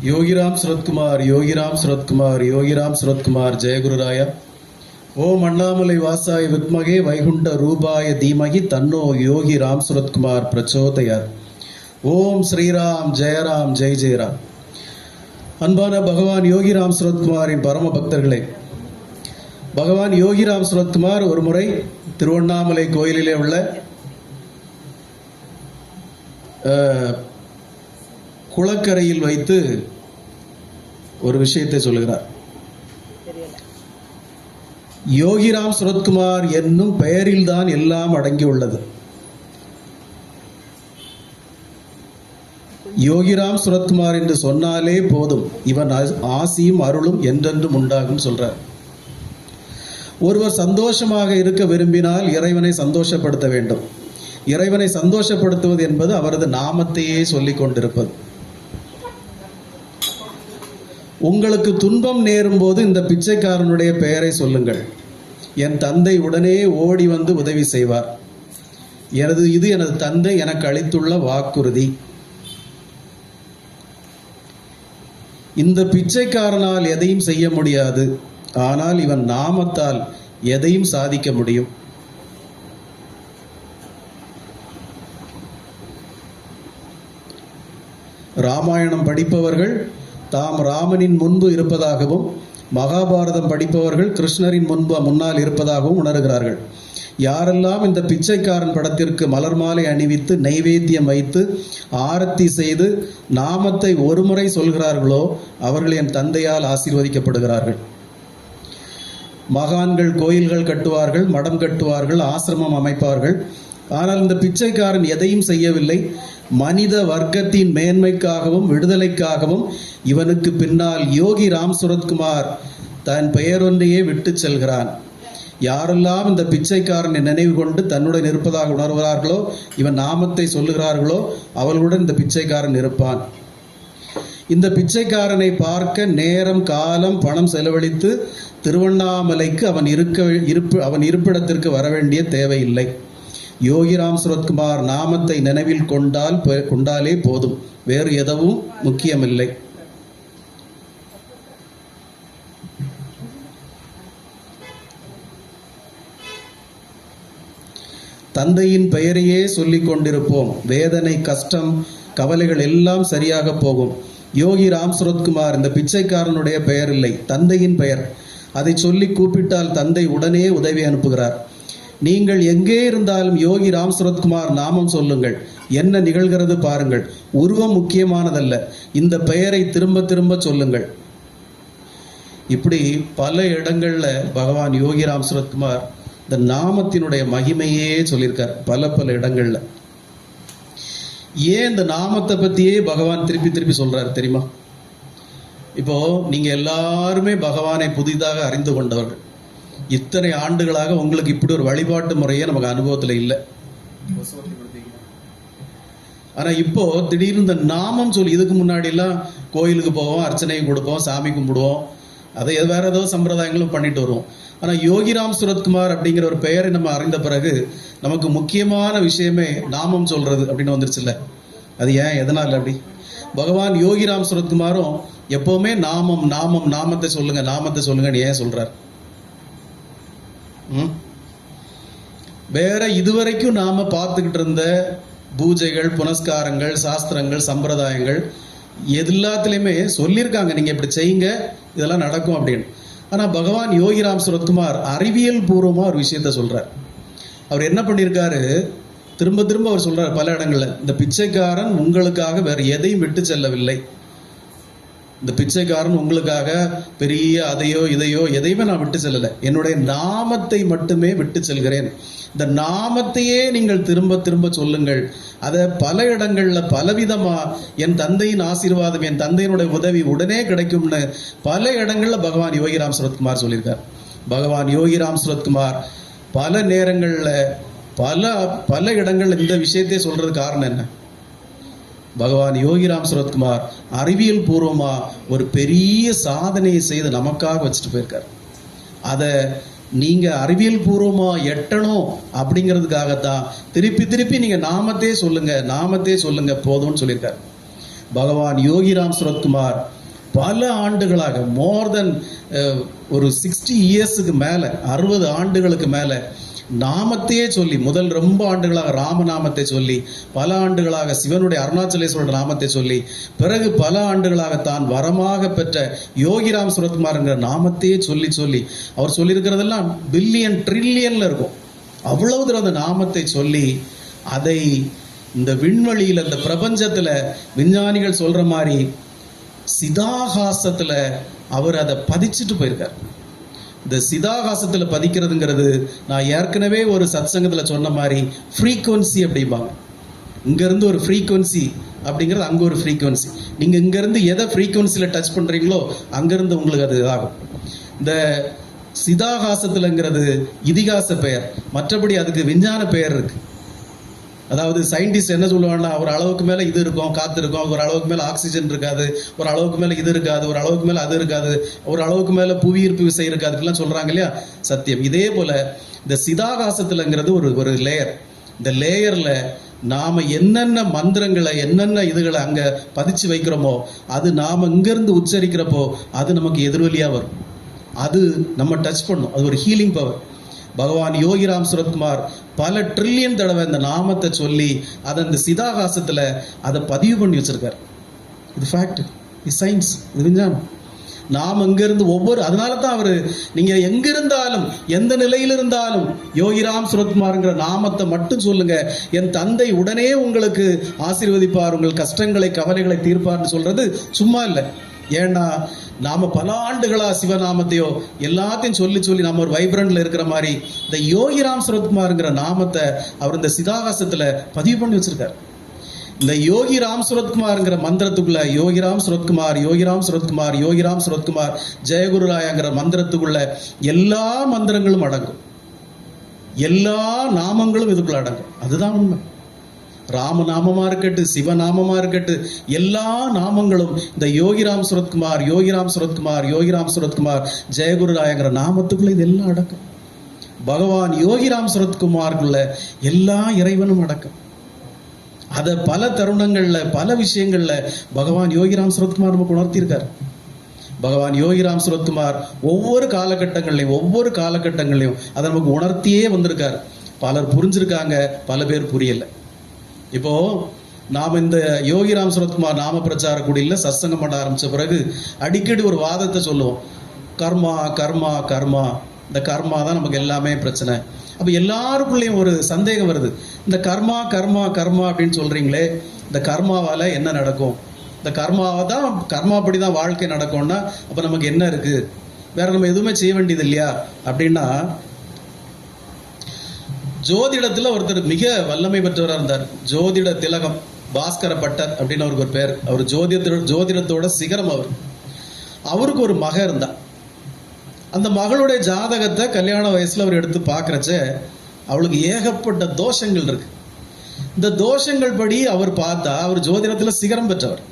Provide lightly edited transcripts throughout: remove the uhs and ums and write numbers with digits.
योगीराम सुरत्कुमार योगीराम सुरत्कुमार योगीराम सुरत्कुमार जय गुरुराय ओम अण्णामलै वासाय विद्महे वैकुण्ठ रूपाय धीमहि तन्नो योगी राम सुरत्कुमार प्रचोदयात् ओम श्रीराम जय जयराम அன்பான பகவான் யோகிராம் சுரத்குமாரின் பரம பக்தர்களே, பகவான் யோகிராம் சுரத்குமார் ஒரு முறை திருவண்ணாமலை கோயிலிலே உள்ள குளக்கரையில் வைத்து ஒரு விஷயத்தை சொல்லுகிறார். யோகிராம் சுரத்குமார் என்னும் பெயரில்தான் எல்லாம் அடங்கியுள்ளது. யோகிராம் சுரத்குமார் என்று சொன்னாலே போதும், இவன் ஆசியும் அருளும் என்றென்றும் உண்டாகும் சொல்றார். ஒருவர் சந்தோஷமாக இருக்க விரும்பினால் இறைவனை சந்தோஷப்படுத்த வேண்டும். இறைவனை சந்தோஷப்படுத்துவது என்பது அவரது நாமத்தையே சொல்லிக் கொண்டிருப்பது. உங்களுக்கு துன்பம் நேரும் போது இந்த பிச்சைக்காரனுடைய பெயரை சொல்லுங்கள். என் தந்தை உடனே ஓடி வந்து உதவி செய்வார். இது எனது தந்தை எனக்கு அளித்துள்ள வாக்குறுதி. இந்த பிச்சைக்காரனால் எதையும் செய்ய முடியாது, ஆனால் இவன் நாமத்தால் எதையும் சாதிக்க முடியும். ராமாயணம் படிப்பவர்கள் தாம் ராமனின் முன்பு இருப்பதாகவும், மகாபாரதம் படிப்பவர்கள் கிருஷ்ணரின் முன்னால் இருப்பதாகவும் உணர்கிறார்கள். யாரெல்லாம் இந்த பிச்சைக்காரன் படத்திற்கு மலர் மாலை அணிவித்து நைவேத்தியம் வைத்து ஆரத்தி செய்து நாமத்தை ஒருமுறை சொல்கிறார்களோ அவர்கள் என் தந்தையால் ஆசீர்வதிக்கப்படுகிறார்கள். மகான்கள் கோயில்கள் கட்டுவார்கள், மடம் கட்டுவார்கள், ஆசிரமம் அமைப்பார்கள். ஆனால் இந்த பிச்சைக்காரன் எதையும் செய்யவில்லை. மனித வர்க்கத்தின் மேன்மைக்காகவும் விடுதலைக்காகவும் இவனுக்கு பின்னால் யோகி ராம் சுரத்குமார் தன் பெயரொன்றையே விட்டு செல்கிறான். யாரெல்லாம் இந்த பிச்சைக்காரனை நினைவு கொண்டு தன்னுடன் இருப்பதாக உணர்கிறார்களோ, இவன் நாமத்தை சொல்லுகிறார்களோ அவர்களுடன் இந்த பிச்சைக்காரன் இருப்பான். இந்த பிச்சைக்காரனை பார்க்க நேரம் காலம் பணம் செலவழித்து திருவண்ணாமலைக்கு அவன் இருப்பிடத்திற்கு வர வேண்டிய தேவையில்லை. யோகிராம் சுரத்குமார் நாமத்தை நினைவில் கொண்டாலே போதும், வேறு எதுவும் முக்கியமில்லை. தந்தையின் பெயரையே சொல்லிக் கொண்டிருப்போம். வேதனை, கஷ்டம், கவலைகள் எல்லாம் சரியாக போகும். யோகி ராம் சுரத்குமார் இந்த பிச்சைக்காரனுடைய பெயர் இல்லை, தந்தையின் பெயர். அதை சொல்லி கூப்பிட்டால் தந்தை உடனே உதவி அனுப்புகிறார். நீங்கள் எங்கே இருந்தாலும் யோகி ராம் சுரத்குமார் நாமம் சொல்லுங்கள். என்ன நிகழ்கிறது பாருங்கள். உருவம் முக்கியமானதல்ல, இந்த பெயரை திரும்ப திரும்ப சொல்லுங்கள். இப்படி பல இடங்கள்ல பகவான் யோகி ராம் சுரத்குமார் இந்த நாமத்தினுடைய மகிமையே சொல்லியிருக்கார். பல இடங்கள்ல. ஏன் இந்த நாமத்தை பத்தியே பகவான் திருப்பி சொல்றாரு தெரியுமா? இப்போ நீங்க எல்லாருமே பகவானை புதிதாக அறிந்து கொண்டவர்கள். இத்தனை ஆண்டுகளாக உங்களுக்கு இப்படி ஒரு வழிபாட்டு முறையே நமக்கு அனுபவத்துல இல்லை. ஆனா இப்போ திடீர்னு இந்த நாமம் சொல்லி, இதுக்கு முன்னாடி எல்லாம் கோயிலுக்கு போவோம், அர்ச்சனை கொடுப்போம், சாமி கும்பிடுவோம், அதை வேற ஏதோ சம்பிரதாயங்களும் பண்ணிட்டு வருவோம். ஆனால் யோகிராம் சுரத்குமார் அப்படிங்கிற ஒரு பெயரை நம்ம அறிந்த பிறகு நமக்கு முக்கியமான விஷயமே நாமம் சொல்றது அப்படின்னு வந்துருச்சுல்ல. அது ஏன், எதனால் அப்படி? பகவான் யோகிராம் சுரத்குமாரும் எப்பவுமே நாமத்தை சொல்லுங்கன்னு ஏன் சொல்றார்? வேற இதுவரைக்கும் நாம பார்த்துக்கிட்டு இருந்த பூஜைகள், புனஸ்காரங்கள், சாஸ்திரங்கள், சம்பிரதாயங்கள் எல்லாத்துலேயுமே சொல்லியிருக்காங்க, நீங்க இப்படி செய்யுங்க, இதெல்லாம் நடக்கும் அப்படின்னு. ஆனால் பகவான் யோகிராம் சுரத்குமார் அறிவியல் பூர்வமாக ஒரு விஷயத்த சொல்றார். அவர் என்ன பண்ணியிருக்காரு, திரும்ப அவர் சொல்றார் பல இடங்கள்ல, இந்த பிச்சைக்காரன் உங்களுக்காக வேற எதையும் விட்டு செல்லவில்லை. இந்த பிச்சைக்காரன் உங்களுக்காக பெரிய அதையோ இதையோ எதையுமே நான் விட்டு செல்லலை, என்னுடைய நாமத்தை மட்டுமே விட்டு செல்கிறேன். இந்த நாமத்தையே நீங்கள் திரும்ப சொல்லுங்கள். அதை பல இடங்கள்ல பலவிதமா என் தந்தையின் ஆசீர்வாதம், என் தந்தையினுடைய உதவி உடனே கிடைக்கும்னு பல இடங்கள்ல பகவான் யோகிராம் சுரத்குமார் சொல்லியிருக்கார். பகவான் யோகிராம் சுரத்குமார் பல நேரங்கள்ல பல இடங்கள்ல இந்த விஷயத்தை சொல்றது காரணம் என்ன? பகவான் யோகிராம் சுரத்குமார் அறிவியல் பூர்வமா ஒரு பெரிய சாதனையை செய்து நமக்காக வச்சுட்டு போயிருக்கார். அதை நீங்க அறிவியல் பூர்வமா எட்டணும் அப்படிங்கிறதுக்காகத்தான் திருப்பி நீங்க நாமத்தே சொல்லுங்க போதும்னு சொல்லியிருக்காரு. பகவான் யோகிராம் சுரத்குமார் பல ஆண்டுகளாக மோர் தென் ஒரு 60 இயர்ஸுக்கு மேலே, 60 ஆண்டுகளுக்கு மேலே நாமத்தையே சொல்லி, முதல் ரொம்ப ஆண்டுகளாக ராமநாமத்தை சொல்லி, பல ஆண்டுகளாக சிவனுடைய அருணாச்சலேஸ்வரர் நாமத்தை சொல்லி, பிறகு பல ஆண்டுகளாக தான் வரமாக பெற்ற யோகிராம் சுரத்குமார்ங்கிற நாமத்தையே சொல்லி சொல்லி அவர் சொல்லியிருக்கிறதெல்லாம் பில்லியன் ட்ரில்லியன்ல இருக்கும். அவ்வளவு தூரம் அந்த நாமத்தை சொல்லி அதை இந்த விண்வெளியில், இந்த பிரபஞ்சத்தில் விஞ்ஞானிகள் சொல்ற மாதிரி சிதாகாசத்தில் அவர் அதை பதிச்சுட்டு போயிருக்கார். இந்த சிதாகாசத்தில் பதிக்கிறதுங்கிறது நான் ஏற்கனவே ஒரு சத்சங்கத்தில் சொன்ன மாதிரி ஃப்ரீக்குவன்சி அப்படிம்பாங்க. இங்கேருந்து ஒரு ஃப்ரீக்குவன்சி அப்படிங்கிறது அங்கே ஒரு ஃப்ரீக்குவன்சி. நீங்கள் இங்கேருந்து எதை ஃப்ரீக்குவன்சியில் டச் பண்ணுறீங்களோ அங்கேருந்து உங்களுக்கு அது இதாகும். இந்த சிதாகாசத்துலங்கிறது இதிகாச பெயர், மற்றபடி அதுக்கு விஞ்ஞான பெயர் இருக்கு. அதாவது சயின்டிஸ்ட் என்ன சொல்லுவாங்கன்னா, ஒரு அளவுக்கு மேலே இது இருக்கும், காற்று இருக்கும், ஒரு அளவுக்கு மேலே ஆக்சிஜன் இருக்காது, ஒரு அளவுக்கு மேலே இது இருக்காது, ஒரு அளவுக்கு மேலே அது இருக்காது, ஒரு அளவுக்கு மேலே புவியீர்ப்பு விசை இருக்காது, அதுக்கெல்லாம் சொல்கிறாங்க இல்லையா, சத்தியம். இதே போல் இந்த சிதாகாசத்துலங்கிறது ஒரு லேயர். இந்த லேயரில் நாம் என்னென்ன மந்திரங்களை, என்னென்ன இதுகளை அங்கே பதிச்சு வைக்கிறோமோ அது நாம் இங்கேருந்து உச்சரிக்கிறப்போ அது நமக்கு எதிர்வலியாக வரும். அது நம்ம டச் பண்ணும். அது ஒரு ஹீலிங் பவர். பகவான் யோகிராம் சுரத்குமார் பல ட்ரில்லியன் தடவை இந்த நாமத்தை சொல்லி அதை இந்த சிதாகாசத்தில் அதை பதிவு பண்ணி வச்சிருக்கார். இது ஃபேக்ட், இது சயின்ஸ், இது விஞ்ஞானம். நாம் இங்கிருந்து அதனால தான் அவர், நீங்கள் எங்கிருந்தாலும் எந்த நிலையில் இருந்தாலும் யோகிராம் சுரத்குமார்ங்கிற நாமத்தை மட்டும் சொல்லுங்க, என் தந்தை உடனே உங்களுக்கு ஆசீர்வதிப்பார், உங்கள் கஷ்டங்களை கவலைகளை தீர்ப்பார்னு சொல்றது சும்மா இல்லை. ஏன்னா நாம பல ஆண்டுகளா சிவநாமத்தையோ எல்லாத்தையும் சொல்லி சொல்லி நம்ம ஒரு வைப்ரண்ட்ல இருக்கிற மாதிரி இந்த யோகிராம் சுரத்குமார்ங்கிற நாமத்தை அவர் இந்த சிதாகாசத்துல பதிவு பண்ணி வச்சிருக்காரு. இந்த யோகிராம் சுரத்குமார்ங்கிற மந்திரத்துக்குள்ள யோகிராம் சுரத்குமார், யோகிராம் சுரத்குமார், யோகிராம் சுரத்குமார், ஜெயகுருராயங்கிற மந்திரத்துக்குள்ள எல்லா மந்திரங்களும் அடங்கும், எல்லா நாமங்களும் இதுக்குள்ள அடங்கும். அதுதான் உண்மை. ராமநாமமா இருக்கட்டும், சிவநாமமா இருக்கட்டும், எல்லா நாமங்களும் இந்த யோகிராம் சுரத்குமார், யோகிராம் சுரத்குமார், யோகிராம் சுரத்குமார், ஜெயகுருராயங்கிற நாமத்துக்குள்ள இதெல்லாம் அடக்கம். பகவான் யோகிராம் சுரத்குமாருக்குள்ள எல்லா இறைவனும் அடக்கம். அதை பல தருணங்கள்ல, பல விஷயங்கள்ல பகவான் யோகிராம் சுரத்குமார் நமக்கு உணர்த்தியிருக்கார். பகவான் யோகிராம் சுரத்குமார் ஒவ்வொரு காலகட்டங்களையும் அதை நமக்கு உணர்த்தியே வந்திருக்கார். பலர் புரிஞ்சிருக்காங்க, பல பேர் புரியல. இப்போ நாம் இந்த யோகிராம் சுரத்குமார் நாம பிரச்சார குடியில் சத்சங்கம் பண்ண ஆரம்பித்த பிறகு அடிக்கடி ஒரு வாதத்தை சொல்லுவோம், கர்மா கர்மா கர்மா. இந்த கர்மா தான் நமக்கு எல்லாமே பிரச்சனை. அப்போ எல்லாருக்குள்ளேயும் ஒரு சந்தேகம் வருது, இந்த கர்மா கர்மா கர்மா அப்படின்னு சொல்கிறீங்களே, இந்த கர்மாவால் என்ன நடக்கும்? இந்த கர்மாப்படி தான் வாழ்க்கை நடக்கும்னா அப்போ நமக்கு என்ன இருக்குது? வேற நம்ம எதுவுமே செய்ய வேண்டியது இல்லையா அப்படின்னா, ஜோதிடத்தில் ஒருத்தர் மிக வல்லமை பெற்றவராக இருந்தார். ஜோதிட திலகம் பாஸ்கர பட்டர் அப்படின்னு அவருக்கு ஒரு பேர். அவர் ஜோதிடத்தோட சிகரம். அவருக்கு ஒரு மக இருந்தா. அந்த மகளுடைய ஜாதகத்தை கல்யாண வயசுல அவர் எடுத்து பார்க்கறச்ச அவளுக்கு ஏகப்பட்ட தோஷங்கள் இருக்கு. இந்த தோஷங்கள் படி அவர் பார்த்தா, அவர் ஜோதிடத்தில் சிகரம் பெற்றவர்.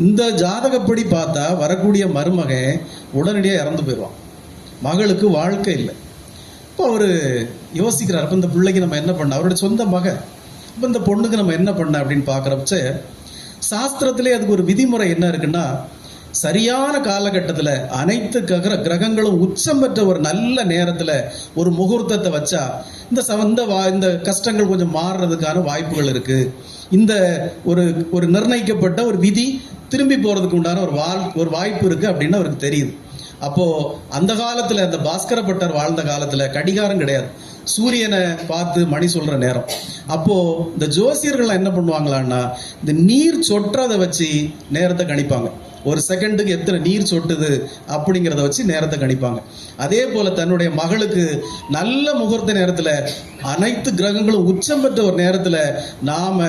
இந்த ஜாதகப்படி பார்த்தா வரக்கூடிய மருமகன் உடனடியாக இறந்து போயிடுவான். மகளுக்கு வாழ்க்கை இல்லை. இப்போ அவர் யோசிக்கிறார், அப்போ இந்த பிள்ளைக்கு நம்ம என்ன பண்ண, அவருடைய சொந்த மகன், இப்போ இந்த பொண்ணுக்கு நம்ம என்ன பண்ண அப்படின்னு பார்க்குறப்ப சாஸ்திரத்திலே அதுக்கு ஒரு விதிமுறை என்ன இருக்குன்னா, சரியான காலகட்டத்தில் அனைத்து கிரகங்களும் உச்சம் பெற்ற ஒரு நல்ல நேரத்தில் ஒரு முகூர்த்தத்தை வச்சா இந்த கஷ்டங்கள் கொஞ்சம் மாறுறதுக்கான வாய்ப்புகள் இருக்கு. இந்த ஒரு நிர்ணயிக்கப்பட்ட ஒரு விதி திரும்பி போறதுக்கு உண்டான ஒரு வாய்ப்பு இருக்கு அப்படின்னு அவருக்கு தெரியுது. அப்போ அந்த காலத்துல, அந்த பாஸ்கர பட்டர் வாழ்ந்த காலத்துல கடிகாரம் கிடையாது, சூரியனை பார்த்து மணி சொல்ற நேரம். அப்போ இந்த ஜோசியர்கள் என்ன பண்ணுவாங்களான்னா, இந்த நீர் சொற்றதை வச்சு நேரத்தை கணிப்பாங்க. ஒரு செகண்டுக்கு எத்தனை நீர் சொட்டுது அப்படிங்கிறத வச்சு நேரத்தை கணிப்பாங்க. அதே போல தன்னுடைய மகளுக்கு நல்ல முகூர்த்த நேரத்துல, அனைத்து கிரகங்களும் உச்சம் பெற்ற ஒரு நேரத்துல நாம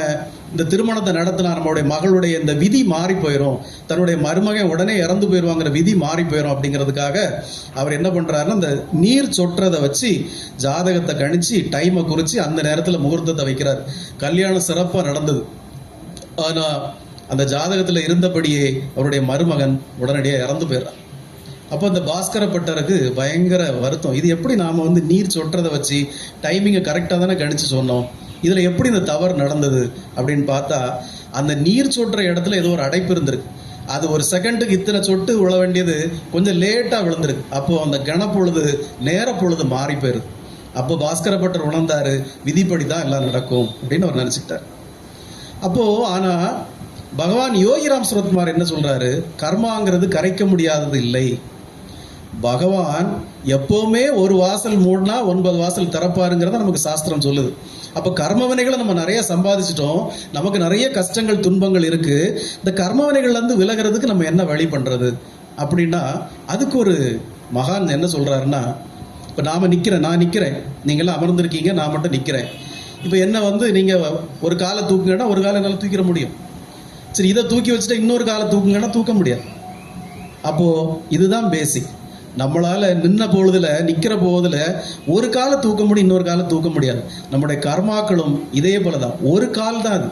இந்த திருமணத்தை நடத்தினா நம்மளுடைய மகளுடைய இந்த விதி மாறி போயிடும், தன்னுடைய மருமகன் உடனே இறந்து போயிடுவாங்கிற விதி மாறி போயிடும் அப்படிங்கிறதுக்காக அவர் என்ன பண்றாருன்னா, இந்த நீர் சொற்றதை வச்சு ஜாதகத்தை கணிச்சு டைமை குறிச்சு அந்த நேரத்தில் முகூர்த்தத்தை வைக்கிறார். கல்யாணம் சிறப்பாக நடந்தது. ஆனா அந்த ஜாதகத்தில் இருந்தபடியே அவருடைய மருமகன் உடனடியாக இறந்து போயிடுறார். அப்போ அந்த பாஸ்கர பட்டருக்கு பயங்கர வருத்தம். இது எப்படி நாம் நீர் சொற்றதை வச்சு டைமிங்கை கரெக்டாக தானே கணிச்சு சொன்னோம், இதில் எப்படி இந்த தவறு நடந்தது அப்படின்னு பார்த்தா, அந்த நீர் சொட்டுற இடத்துல ஏதோ ஒரு அடைப்பு இருந்திருக்கு. அது ஒரு செகண்டுக்கு இத்தனை சொட்டு விழ வேண்டியது கொஞ்சம் லேட்டா விழுந்திருக்கு. அப்போ அந்த கணப்பொழுது நேர பொழுது மாறி போயிருது. அப்போ பாஸ்கர பட்டர் உணர்ந்தாரு, விதிப்படி தான் எல்லாம் நடக்கும் அப்படின்னு அவர் நினைச்சுக்கிட்டார். அப்போ ஆனா பகவான் யோகிராம் சுரத்குமார் என்ன சொல்றாரு, கர்மாங்கிறது கரைக்க முடியாதது இல்லை. பகவான் எப்பவுமே ஒரு வாசல் மூடினா 9 வாசல் திறப்பாருங்கிறத நமக்கு சாஸ்திரம் சொல்லுது. அப்போ கர்மவினைகளை நம்ம நிறைய சம்பாதிச்சிட்டோம், நமக்கு நிறைய கஷ்டங்கள் துன்பங்கள் இருக்கு. இந்த கர்மவினைகள்ல இருந்து விலகிறதுக்கு நம்ம என்ன வழி பண்றது அப்படின்னா, அதுக்கு ஒரு மகான் என்ன சொல்றாருன்னா, இப்போ நான் நிற்கிறேன், நீங்களாம் அமர்ந்திருக்கீங்க, நான் மட்டும் நிற்கிறேன். இப்போ என்ன நீங்கள் ஒரு காலை தூக்குங்கன்னா ஒரு காலை என்னால் தூக்கிட முடியும். சரி, இதை தூக்கி வச்சுட்டு இன்னொரு காலை தூக்குங்கன்னா தூக்க முடியாது. அப்போது இதுதான் பேசிக். நம்மளால் நிற்கிற போதில் ஒரு காலை தூக்க முடியும், இன்னொரு காலை தூக்க முடியாது. நம்முடைய கர்மாக்களும் இதே போல தான், ஒரு கால் தான் அது.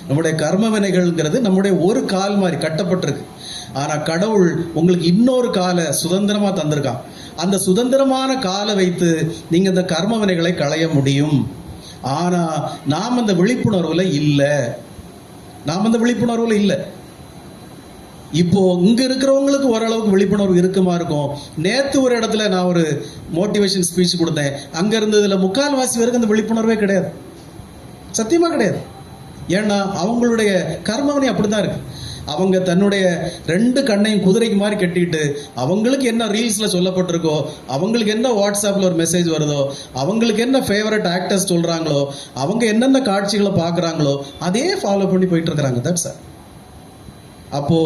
நம்முடைய கர்ம வினைகள்ங்கிறது நம்முடைய ஒரு கால் மாதிரி கட்டப்பட்டிருக்கு. ஆனால் கடவுள் உங்களுக்கு இன்னொரு காலை சுதந்திரமாக தந்திருக்கான். அந்த சுதந்திரமான காலை வைத்து நீங்கள் இந்த கர்ம வினைகளை களைய முடியும். ஆனால் நாம் அந்த விழிப்புணர்வில் இல்லை. இப்போ இங்க இருக்கிறவங்களுக்கு ஓரளவுக்கு விழிப்புணர்வு இருக்குமா இருக்கும். நேத்து ஒரு இடத்துல நான் ஒரு மோட்டிவேஷன் ஸ்பீச் கொடுத்தேன். அங்க இருந்ததுல 3/4 பேருக்கு அந்த விழிப்புணர்வே கிடையாது, சத்தியமா கிடையாது. ஏன்னா அவங்களுடைய கர்மவினை அப்படிதான் இருக்கு. அவங்க தன்னுடைய 2 கண்ணையும் குதிரைக்கு மாதிரி கட்டிட்டு, அவங்களுக்கு என்ன ரீல்ஸ்ல சொல்லப்பட்டிருக்கோ, அவங்களுக்கு என்ன வாட்ஸ்அப்ல ஒரு மெசேஜ் வருதோ, அவங்களுக்கு என்ன ஃபேவரட் ஆக்டர்ஸ் சொல்றாங்களோ, அவங்க என்னென்ன காட்சிகளை பார்க்குறாங்களோ அதே ஃபாலோ பண்ணி போயிட்டு இருக்கிறாங்க. That's all. அப்போ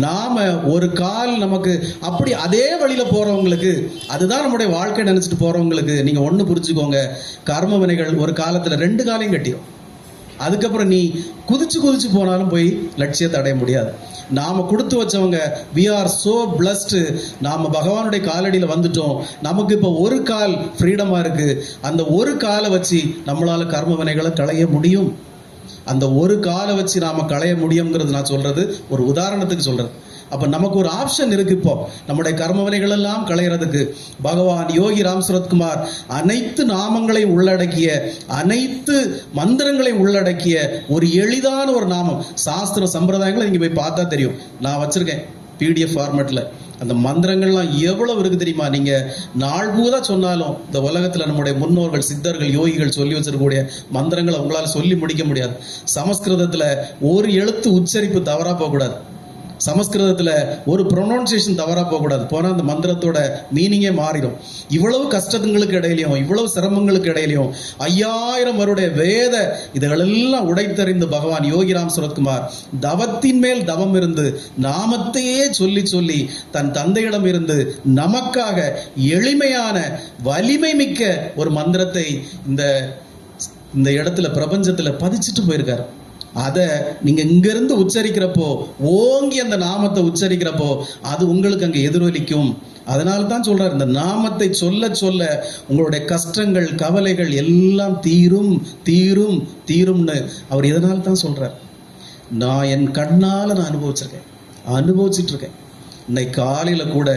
நாம ஒரு கால் நமக்கு அப்படி அதே வழியில போறவங்களுக்கு, அதுதான் நம்முடைய வாழ்க்கை நினைச்சிட்டு போறவங்களுக்கு நீங்க ஒண்ணு புரிஞ்சுக்கோங்க, கர்ம வினைகள் ஒரு காலத்துல 2 காலையும் கட்டிடும். அதுக்கப்புறம் நீ குதிச்சு போனாலும் போய் லட்சியத்தை அடைய முடியாது. நாம கொடுத்து வச்சவங்க, we are so blessed. நாம பகவானுடைய காலடியில் வந்துட்டோம். நமக்கு இப்போ ஒரு கால் ஃப்ரீடமா இருக்கு. அந்த ஒரு காலை வச்சு நம்மளால கர்ம வினைகளை களைய முடியும். அந்த ஒரு காலை வச்சு நாம களைய முடியுங்கிறது நான் சொல்றது ஒரு உதாரணத்துக்கு சொல்றது. அப்ப நமக்கு ஒரு ஆப்ஷன் இருக்கு. இப்போ நம்முடைய கர்மவினைகள் எல்லாம் களையறதுக்கு பகவான் யோகி ராம் சுரத்குமார் அனைத்து நாமங்களையும் உள்ளடக்கிய, அனைத்து மந்திரங்களையும் உள்ளடக்கிய ஒரு எளிதான ஒரு நாமம். சாஸ்திர சம்பிரதாயங்களை நீங்க போய் பார்த்தா தெரியும். நான் வச்சிருக்கேன் PDF ஃபார்மேட்ல. அந்த மந்திரங்கள்லாம் எவ்வளவு இருக்கு தெரியுமா? நீங்க நாள் பூதா சொன்னாலும் இந்த உலகத்துல நம்முடைய முன்னோர்கள், சித்தர்கள், யோகிகள் சொல்லி வச்சிருக்கக்கூடிய மந்திரங்களை உங்களால சொல்லி முடிக்க முடியாது. சமஸ்கிருதத்துல ஒரு எழுத்து உச்சரிப்பு தவறா போகக்கூடாது. சமஸ்கிருதத்துல ஒரு ப்ரொனவுன்சியேஷன் தவறா போகக்கூடாது. போனா அந்த மந்திரத்தோட மீனிங்கே மாறிடும். இவ்வளவு கஷ்டங்களுக்கு இடையிலையும், இவ்வளவு சிரமங்களுக்கு இடையிலையும் 5000 வருடைய வேத இதுகளெல்லாம் உடைத்தறிந்து பகவான் யோகிராம் சுரத்குமார் தவத்தின் மேல் தவம் இருந்து நாமத்தையே சொல்லி தன் தந்தையிடம் இருந்து நமக்காக எளிமையான வலிமை மிக்க ஒரு மந்திரத்தை இந்த இடத்துல பிரபஞ்சத்துல பதிச்சுட்டு போயிருக்காரு. அதை நீங்க இங்கிருந்து உச்சரிக்கிறப்போ, ஓங்கி அந்த நாமத்தை உச்சரிக்கிறப்போ அது உங்களுக்கு அங்க எதிரொலிக்கும். அதனால தான் சொல்றாரு, இந்த நாமத்தை சொல்ல சொல்ல உங்களுடைய கஷ்டங்கள், கவலைகள் எல்லாம் தீரும்னு அவர் இதனால தான் சொல்றார். நான் என் கண்ணால நான் அனுபவிச்சிட்டு இருக்கேன். இன்னைக்கு காலையில கூட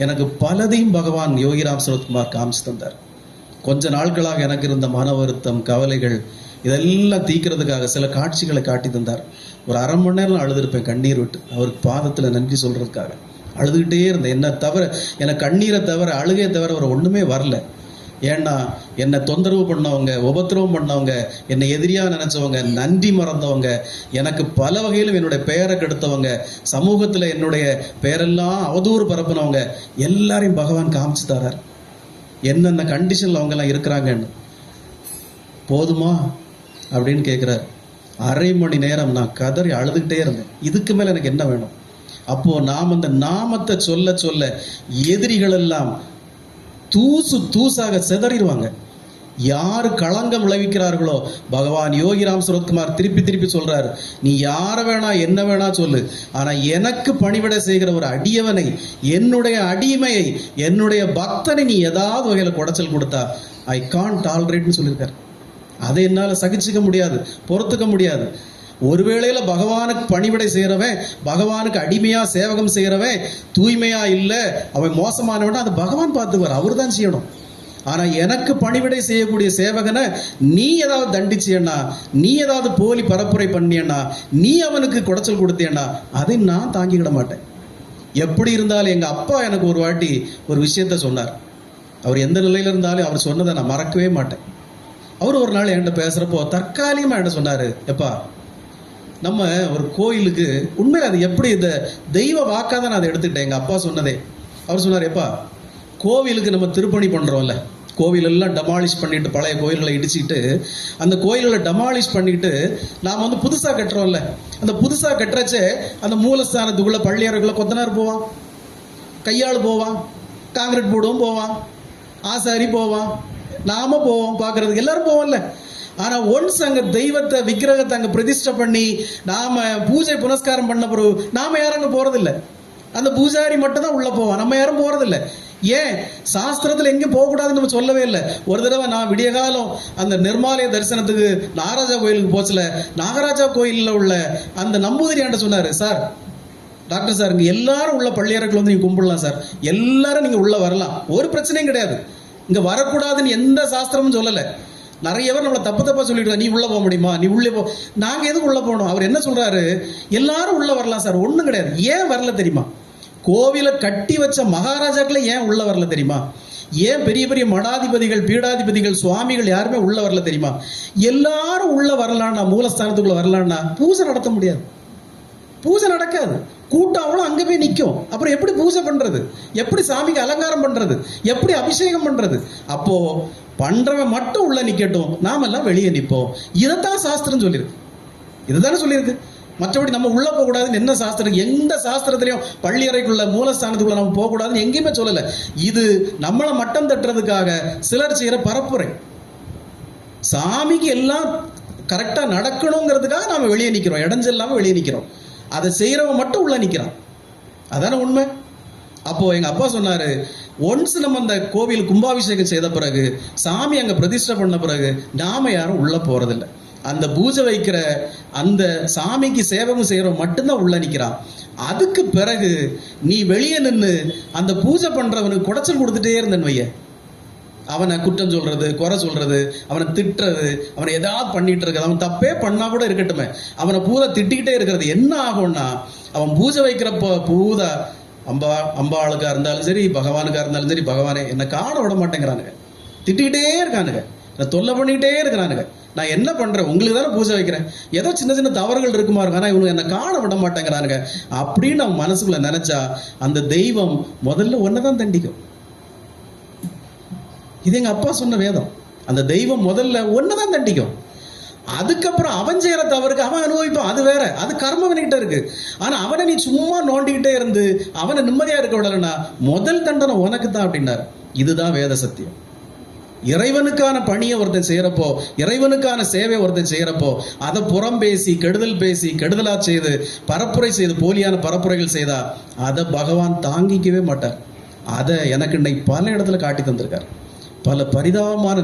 எனக்கு பலதையும் பகவான் யோகிராம் சுரத்குமார் காமிச்சு தந்தார். கொஞ்ச நாட்களாக எனக்கு இருந்த மன வருத்தம், கவலைகள் இதெல்லாம் தீக்கிறதுக்காக சில காட்சிகளை காட்டி தந்தார். ஒரு 1/2 மணி நேரம் அழுதுருப்பேன் கண்ணீர் விட்டு, அவருக்கு பாதத்தில் நன்றி சொல்றதுக்காக அழுதுகிட்டே இருந்தேன். எனக்கு கண்ணீரை தவிர, அழுகையை தவிர ஒரு ஒண்ணுமே வரல. ஏன்னா என்னை தொந்தரவு பண்ணவங்க, உபத்திரவம் பண்ணவங்க, என்னை எதிரியா நினைச்சவங்க, நன்றி மறந்தவங்க, எனக்கு பல வகையிலும் என்னுடைய பெயரை கெடுத்தவங்க, சமூகத்தில் என்னுடைய பெயரெல்லாம் அவதூறு பரப்புனவங்க எல்லாரையும் பகவான் காமிச்சு தரார். என்னென்ன கண்டிஷன்ல அவங்க எல்லாம் இருக்கிறாங்கன்னு. போதுமா அப்படின்னு கேட்குறாரு. 1/2 மணி நேரம் நான் கதறி அழுதுகிட்டே இருந்தேன். இதுக்கு மேல எனக்கு என்ன வேணும்? அப்போ நாம் அந்த நாமத்தை சொல்ல சொல்ல எதிரிகள் எல்லாம் தூசாக சிதறிடுவாங்க. யாரு களங்கம் விளைவிக்கிறார்களோ, பகவான் யோகிராம் சுரத்குமார் திருப்பி சொல்றாரு, நீ யார வேணா என்ன வேணா சொல்லு, ஆனா எனக்கு பணிவிடை செய்கிற ஒரு அடியவனை, என்னுடைய அடிமையை, என்னுடைய பக்தனை நீ ஏதாவது வகையில குடைச்சல் கொடுத்தா ஐ கான்ட் டாலரேட்னு சொல்லியிருக்காரு. அதை என்னால சகிச்சுக்க முடியாது, பொறுத்துக்க முடியாது. ஒருவேளையில பகவானுக்கு பணிவிடை செய்யறவன், பகவானுக்கு அடிமையா சேவகம் செய்யறவன் தூய்மையா இல்ல, அவன் மோசமானவன், அது பகவான் பார்த்துக்குவார், அவர் தான் செய்யணும். ஆனா எனக்கு பணிவிடை செய்யக்கூடிய சேவகனை நீ ஏதாவது தண்டிச்சியன்னா, நீ ஏதாவது போலி பரப்புரை பண்ணியன்னா, நீ அவனுக்கு குடைச்சல் கொடுத்தியன்னா, அதை நான் தாங்கிக்கிட மாட்டேன். எப்படி இருந்தாலும் எங்க அப்பா எனக்கு ஒரு வாட்டி ஒரு விஷயத்த சொன்னார். அவர் எந்த நிலையில இருந்தாலும் அவர் சொன்னதை நான் மறக்கவே மாட்டேன். அவர் ஒரு நாள் என்கிட்ட பேசுறப்போ தற்காலிகமா என்கிட்ட சொன்னாரு, எப்பா நம்ம ஒரு கோயிலுக்கு உண்மையில அது எப்படி இந்த தெய்வ வாக்காக தான் நான் அதை எடுத்துக்கிட்டேன். எங்கள் அப்பா சொன்னதே. அவர் சொன்னார், எப்பா கோவிலுக்கு நம்ம திருப்பணி பண்ணுறோம்ல, கோவிலெல்லாம் டெமாலிஷ் பண்ணிட்டு பழைய கோயில்களை இடிச்சிட்டு அந்த கோயில்களை டெமாலிஷ் பண்ணிட்டு நாம் வந்து புதுசாக கட்டுறோம்ல, அந்த புதுசாக கட்டுறச்சே அந்த மூலஸ்தானத்துக்குள்ள பள்ளியறைக்குள்ள கொத்தனார் போவான், கையாள் போவான், காங்கிரீட் போடுவோம் போவான், ஆசாரி போவான், நாம போவோம் பார்க்கறதுக்கு, எல்லாரும் போவோம்ல. ஆனால் ஒன்ஸ் அங்கே தெய்வத்தை விக்கிரகத்தை அங்கே பிரதிஷ்டை பண்ணி நாம் பூஜை புனஸ்காரம் பண்ண பிறகு நாம் யாரும் அங்கே போகிறதில்ல. அந்த பூஜாரி மட்டும் தான் உள்ளே போவான், நம்ம யாரும் போகிறதில்ல. ஏன்? சாஸ்திரத்தில் எங்கேயும் போகக்கூடாதுன்னு நம்ம சொல்லவே இல்லை. ஒரு தடவை நான் விடிய காலம் அந்த நிர்மாலய தரிசனத்துக்கு நாகராஜா கோயிலுக்கு போச்சல, நாகராஜா கோயிலில் உள்ள அந்த நம்பூதிரி என்கிட்ட சொன்னார், சார் டாக்டர் சார் இங்கே எல்லாரும் உள்ள பள்ளியறைக்குள்ள வந்து நீங்கள் கும்பிடலாம் சார், எல்லாரும் நீங்கள் உள்ளே வரலாம், ஒரு பிரச்சனையும் கிடையாது, இங்கே வரக்கூடாதுன்னு எந்த சாஸ்திரமும் சொல்லலை. நிறைய பேர் நம்மளை தப்பா சொல்லிட்டு, நீ உள்ள போக முடியுமா, நீ உள்ளே போ, நாங்க எதுக்கு உள்ள போகணும்? அவர் என்ன சொல்றாரு, எல்லாரும் உள்ள வரலாம் சார், ஒண்ணும் கிடையாது. ஏன் வரல தெரியுமா? கோவிலை கட்டி வச்ச மகாராஜாக்களை ஏன் உள்ள வரல தெரியுமா? ஏன் பெரிய பெரிய மடாதிபதிகள், பீடாதிபதிகள், சுவாமிகள் யாருமே உள்ள வரல தெரியுமா? எல்லாரும் உள்ள வரலான்னா, மூலஸ்தானத்துக்குள்ள வரலான்னா பூஜை நடத்த முடியாது, பூஜை நடக்காது, கூட்டம் அவ்வளோ அங்கே போய் நிற்கும். அப்புறம் எப்படி பூஜை பண்றது, எப்படி சாமிக்கு அலங்காரம் பண்றது, எப்படி அபிஷேகம் பண்றது? அப்போ பண்றவன் மட்டும் உள்ள நிக்கட்டும், நாம எல்லாம் வெளியே நிற்போம். இதைத்தான் சாஸ்திரம் சொல்லியிருக்கு, இதுதானே சொல்லியிருக்கு. மற்றபடி நம்ம உள்ள போகக்கூடாதுன்னு என்ன சாஸ்திரம்? எந்த சாஸ்திரத்திலையும் பள்ளியறைக்குள்ள மூலஸ்தானத்துக்குள்ள நம்ம போகக்கூடாதுன்னு எங்கேயுமே சொல்லலை. இது நம்மளை மட்டம் தட்டுறதுக்காக சிலர் செய்யற பரப்புரை. சாமிக்கு எல்லாம் கரெக்டா நடக்கணுங்கிறதுக்காக நாம வெளியே நிக்கிறோம், இடைஞ்சல்லாம வெளியே நிக்கிறோம். அதை செய்யறவன் மட்டும் உள்ள நிக்கிறான், அதான உண்மை. அப்போ எங்க அப்பா சொன்னாரு, ஒன்ஸ் நம்ம அந்த கோவில் கும்பாபிஷேகம் செய்த பிறகு, சாமி அங்க பிரதிஷ்டை பண்ண பிறகு நாம யாரும் உள்ள போறதில்லை. அந்த பூஜை வைக்கிற அந்த சாமிக்கு சேவகம் செய்யறவன் மட்டும்தான் உள்ள நிக்கிறான். அதுக்கு பிறகு நீ வெளியே நின்று அந்த பூஜை பண்றவனுக்கு குடைச்சல் கொடுத்துட்டே இருந்தேன்னு வைய, அவனை குற்றம் சொல்றது, குறை சொல்றது, அவனை திட்டுறது, அவனை ஏதாவது பண்ணிட்டு இருக்கிறது, அவன் தப்பே பண்ணா கூட இருக்கட்டுமே, அவனை பூரா திட்டிக்கிட்டே இருக்கிறது என்ன ஆகும்னா, அவன் பூஜை வைக்கிறப்போ பூதா அம்பாளுக்கா இருந்தாலும் சரி, பகவானுக்கா இருந்தாலும் சரி, பகவானே என்னை காண விட மாட்டேங்கிறானுங்க, திட்டிக்கிட்டே இருக்கானுங்க, நான் தொல்லை பண்ணிக்கிட்டே இருக்கிறானுங்க, நான் என்ன பண்றேன், உங்களுக்கு தானே பூஜை வைக்கிறேன், ஏதோ சின்ன சின்ன தவறுகள் இருக்குமா இருக்கும், ஆனால் இவனுக்கு என்னை காண விட மாட்டேங்கிறானுங்க அப்படின்னு அவன் மனசுக்குள்ள நினைச்சா அந்த தெய்வம் முதல்ல ஒன்னதான் தண்டிக்கும். இது எங்க அப்பா சொன்ன வேதம். அந்த தெய்வம் முதல்ல ஒன்னதான் தண்டிக்கும், அதுக்கப்புறம் அவன் செய்யற தவறுக்கு அவன் அனுபவிப்பான், அது வேற, அது கர்மவன்கிட்ட இருக்கு. ஆனா அவனை நீ சும்மா நோண்டிக்கிட்டே இருந்து அவனை நிம்மதியா இருக்க விடலன்னா முதல் தண்டனை உனக்கு தான் அப்படின்னாரு. இதுதான் வேத சத்தியம். இறைவனுக்கான பணியை ஒருத்தன் செய்யறப்போ, இறைவனுக்கான சேவை ஒருத்தன் செய்யறப்போ, அதை புறம் பேசி கெடுதல் பேசி கெடுதலா செய்து பரப்புரை செய்து போலியான பரப்புரைகள் செய்தா அதை பகவான் தாங்கிக்கவே மாட்டார். அதை எனக்கு இன்னைக்கு பல இடத்துல காட்டி தந்திருக்கார். பல பரிதாபமான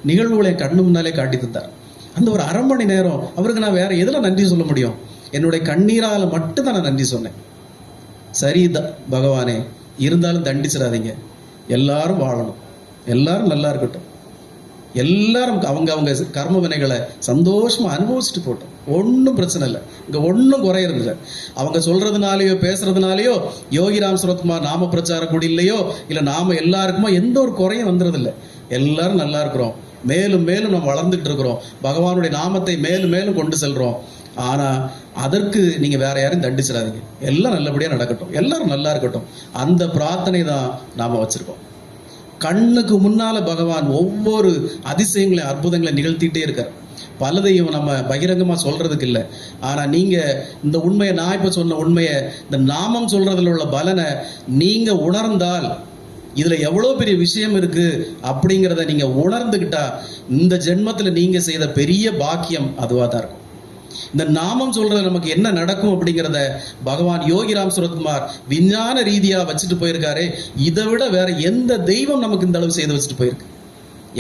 நிகழ்வுகளை கண்ணு முன்னாலே காட்டி தந்தார். அந்த ஒரு அரை மணி நேரம் அவருக்கு நான் வேற எதுல நன்றி சொல்ல முடியும்? என்னுடைய கண்ணீரால மட்டும்தான் நான் நன்றி சொன்னேன். சரி பகவானே, இருந்தாலும் தண்டிச்சிடாதீங்க, எல்லாரும் வாழணும், எல்லாரும் நல்லா இருக்கட்டும், எல்லாரும் அவங்க அவங்க கர்ம வினைகளை சந்தோஷமா அனுபவிச்சுட்டு போட்டோம், ஒன்றும் பிரச்சனை இல்லை, இங்க ஒன்றும் குறையிறது இல்லை. அவங்க சொல்றதுனாலயோ பேசுறதுனாலயோ யோகிராம் சுரத்குமார் நாம பிரச்சார கூடியில்லையோ இல்லை நாம எல்லாருக்குமோ எந்த ஒரு குறையும் வந்துடுறதில்லை. எல்லாரும் நல்லா இருக்கிறோம், மேலும் மேலும் நம்ம வளர்ந்துட்டு இருக்கிறோம், பகவானுடைய நாமத்தை மேலும் மேலும் கொண்டு செல்றோம். ஆனா அதற்கு நீங்க வேற யாரையும் தண்டிச்சிடாதீங்க, எல்லாம் நல்லபடியா நடக்கட்டும், எல்லாரும் நல்லா இருக்கட்டும், அந்த பிரார்த்தனை தான் நாம வச்சிருக்கோம். கண்ணுக்கு முன்னால பகவான் ஒவ்வொரு அதிசயங்களையும் அற்புதங்களை நிகழ்த்திட்டே இருக்கார். பலதையும் நம்ம பகிரங்கமா சொல்றதுக்கு இல்லை. ஆனா நீங்க இந்த உண்மையை, நான் இப்ப சொன்ன உண்மையை, இந்த நாமம் சொல்றதுல உள்ள பலனை நீங்க உணர்ந்தால், இதுல எவ்வளவு பெரிய விஷயம் இருக்கு அப்படிங்கிறத நீங்க உணர்ந்துகிட்டா, இந்த ஜென்மத்துல நீங்க செய்த பெரிய பாக்கியம் அதுவா தான் இருக்கும். இந்த நாமம் சொல்றது நமக்கு என்ன நடக்கும் அப்படிங்கிறத பகவான் யோகிராம் சுரத்குமார் விஞ்ஞான ரீதியா வச்சுட்டு போயிருக்காரு. இதை விட வேற எந்த தெய்வம் நமக்கு இந்த அளவு செய்து வச்சுட்டு போயிருக்கு?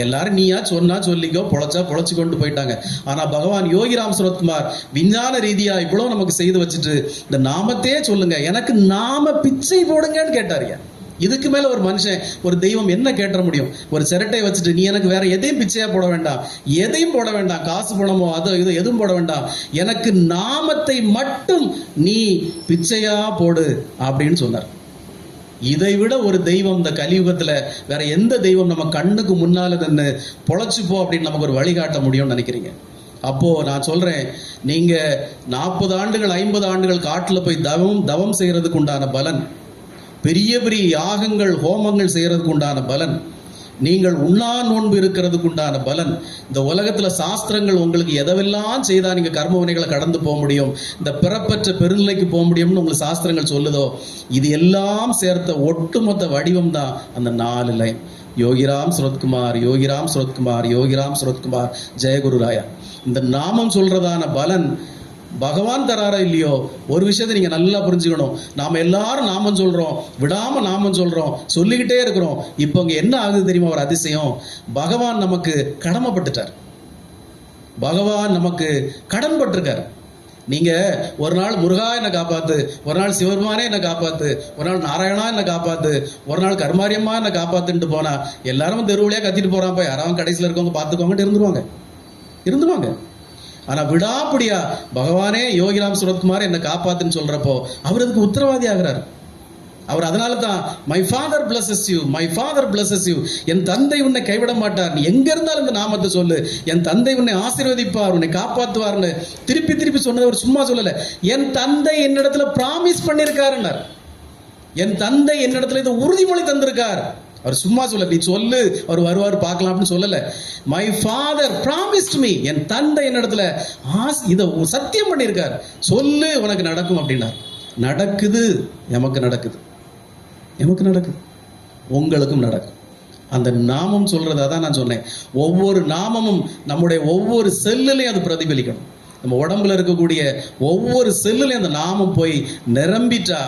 எல்லாரும் நீயா சொன்னா சொல்லிக்கோ, பொழைச்சா பொழைச்சு கொண்டு போயிட்டாங்க. ஆனா பகவான் யோகிராம் சுரத்குமார் விஞ்ஞான ரீதியா இவ்வளவு நமக்கு செய்து வச்சுட்டு, இந்த நாமத்தையே சொல்லுங்க, எனக்கு நாம பிச்சை போடுங்கன்னு கேட்டாருங்க. இதுக்கு மேல ஒரு மனுஷன் ஒரு தெய்வம் என்ன கேட்ட முடியும்? ஒரு சிரட்டை வச்சுட்டு நீ எனக்கு வேற எதையும் பிச்சையா போட வேண்டாம், எதையும் போட வேண்டாம், காசு பணமோ அது இது எதுவும் போட வேண்டாம், எனக்கு நாமத்தை மட்டும் நீ பிச்சையா போடு அப்படின்னு சொன்னார். இதை விட ஒரு தெய்வம் இந்த கலியுகத்துல வேற எந்த தெய்வம் நம்ம கண்ணுக்கு முன்னால நின்று பொழைச்சுப்போ அப்படின்னு நமக்கு ஒரு வழிகாட்ட முடியும்னு நினைக்கிறீங்க? அப்போ நான் சொல்றேன், நீங்க 40 ஆண்டுகள் 50 ஆண்டுகள் காட்டுல போய் தவம் செய்யறதுக்கு உண்டான பலன், பெரிய பெரிய யாகங்கள் ஹோமங்கள் செய்யறதுக்கு உண்டான பலன், நீங்கள் உண்ணா நோன்பு இருக்கிறதுக்கு உண்டான பலன், இந்த உலகத்துல சாஸ்திரங்கள் உங்களுக்கு எதவெல்லாம் செய்தா நீங்க கர்ம வினைகளை கடந்து போக முடியும், இந்த பிறப்பற்ற பெருநிலைக்கு போக முடியும்னு உங்களுக்கு சாஸ்திரங்கள் சொல்லுதோ, இது எல்லாம் சேர்த்த ஒட்டுமொத்த வடிவம் தான் அந்த 4 லைன். யோகிராம் சுரத்குமார், யோகிராம் சுரத்குமார், யோகிராம் சுரத்குமார், ஜெயகுருராயா. இந்த நாமம் சொல்றதான பலன் பகவான் தராரா இல்லையோ, ஒரு விஷயத்தை நீங்க நல்லா புரிஞ்சுக்கணும். நாம எல்லாரும் நாமம் சொல்றோம், விடாம நாமம் சொல்றோம், சொல்லிக்கிட்டே இருக்கிறோம். இப்போ இங்க என்ன ஆகுது தெரியுமா? ஒரு அதிசயம். பகவான் நமக்கு கடமைப்பட்டுட்டார், பகவான் நமக்கு கடன் பட்டிருக்கார். நீங்க ஒரு நாள் முருகா என்னை காப்பாத்து, ஒரு நாள் சிவபெருமானே என்னை காப்பாத்து, ஒரு நாள் நாராயணா என்னை காப்பாத்து, ஒரு நாள் கருமாரியம்மா என்னை காப்பாத்துட்டு போனா எல்லாரும் தெருவுலையா கத்திட்டு போறான், போய் யாராவது கடைசியில் இருக்கவங்க பார்த்துக்கோங்கட்டு இருந்துருவாங்க. ஆனா விடாப்படியா பகவானே யோகிராம் சுரத்குமார் என்னை காப்பாத்துன்னு சொல்றப்போ அவர் அதுக்கு உத்தரவாதி ஆகிறார். அவர் அதனால தான் my father blesses you, my father blesses you, என் தந்தை உன்னை கைவிட மாட்டார், நீ எங்க இருந்தாலும் இந்த நாமத்தை சொல்லு, என் தந்தை உன்னை ஆசீர்வதிப்பார், உன்னை காப்பாற்றுவார்னு திருப்பி திருப்பி சொன்னது அவர் சும்மா சொல்லல. என் தந்தை என்னிடத்துல பிராமிஸ் பண்ணியிருக்காருன்னார். என் தந்தை என்னிடத்துல இதை உறுதிமொழி தந்திருக்கார். அவர் சும்மா சொல்ல, நீ சொல்லு அவர் வருவார் பார்க்கலாம் அப்படின்னு சொல்லல. மை ஃபாதர் ப்ராமிஸ்ட் மீ, என் தந்தை என்னிடத்துல இதை சத்தியம் பண்ணியிருக்கார், சொல்லு உனக்கு நடக்கும் அப்படின்னா. நடக்குது, எமக்கு நடக்குது, உங்களுக்கும் நடக்கும். அந்த நாமம் சொல்றது அதான் நான் சொன்னேன், ஒவ்வொரு நாமமும் நம்முடைய ஒவ்வொரு செல்லுலையும் அது பிரதிபலிக்கணும். நம்ம உடம்புல இருக்கக்கூடிய ஒவ்வொரு செல்லுலையும் அந்த நாமம் போய் நிரம்பிட்டா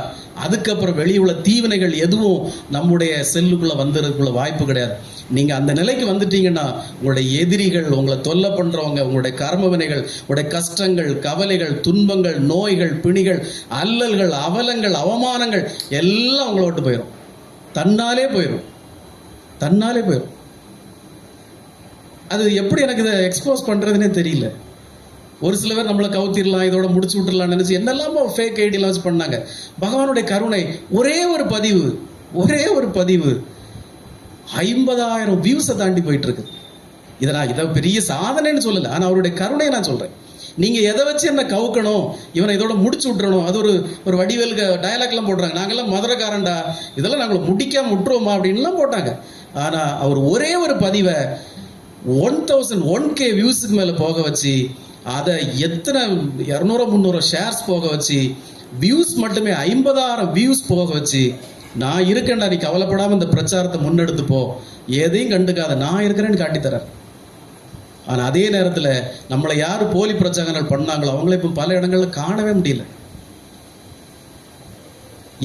அதுக்கப்புறம் வெளியே உள்ள தீவினைகள் எதுவும் நம்முடைய செல்லுக்குள்ள வந்துறதுக்குள்ள வாய்ப்பு கிடையாது. நீங்க அந்த நிலைக்கு வந்துட்டீங்கன்னா உங்களுடைய எதிரிகள், உங்களை தொல்லை பண்றவங்க, உங்களுடைய கர்ம வினைகள், உங்களுடைய கஷ்டங்கள், கவலைகள், துன்பங்கள், நோய்கள், பிணிகள், அல்லல்கள், அவலங்கள், அவமானங்கள் எல்லாம் உங்களை விட்டு போயிடும். தன்னாலே போயிடும். அது எப்படி எனக்கு இதை எக்ஸ்போஸ் பண்றதுன்னே தெரியல. ஒரு சில பேர் நம்மளை கவுத்திடலாம், இதோட முடிச்சு விட்டுடலாம் நினைச்சு என்னெல்லாமோ ஃபேக் ஐடியெல்லாம் வச்சு பண்ணாங்க. பகவானுடைய கருணை, ஒரே ஒரு பதிவு 50,000 வியூஸை தாண்டி போயிட்டு இருக்கு. இதை பெரிய சாதனைன்னு சொல்லலை, ஆனால் அவருடைய கருணையை நான் சொல்றேன். நீங்க எதை வச்சு என்ன கவுக்கணும், இவனை இதோட முடிச்சு விட்டுறணும், அது ஒரு வடிவேலுக்கு டயலாக்லாம் போடுறாங்க, நாங்கெல்லாம் மதுரைக்காரன்டா, இதெல்லாம் நாங்களை முடிக்காம விட்டுருவோமா அப்படின்லாம் போட்டாங்க. ஆனா அவர் ஒரே ஒரு பதிவை 1,001K வியூஸுக்கு மேல போக வச்சு, அதை எத்தனை 200-300 ஷேர்ஸ் போக வச்சு, வியூஸ் மட்டுமே 50,000 வியூஸ் போக வச்சு, நான் இருக்கேன்டா, நீ கவலைப்படாம இந்த பிரச்சாரத்தை முன்னெடுத்து போ, எதையும் கண்டுக்காத, நான் இருக்கிறேன்னு காட்டித்தரேன். ஆனா அதே நேரத்தில் நம்மளை யாரு போலி பிரச்சாரங்கள் பண்ணாங்களோ அவங்கள இப்ப பல இடங்கள்ல காணவே முடியல.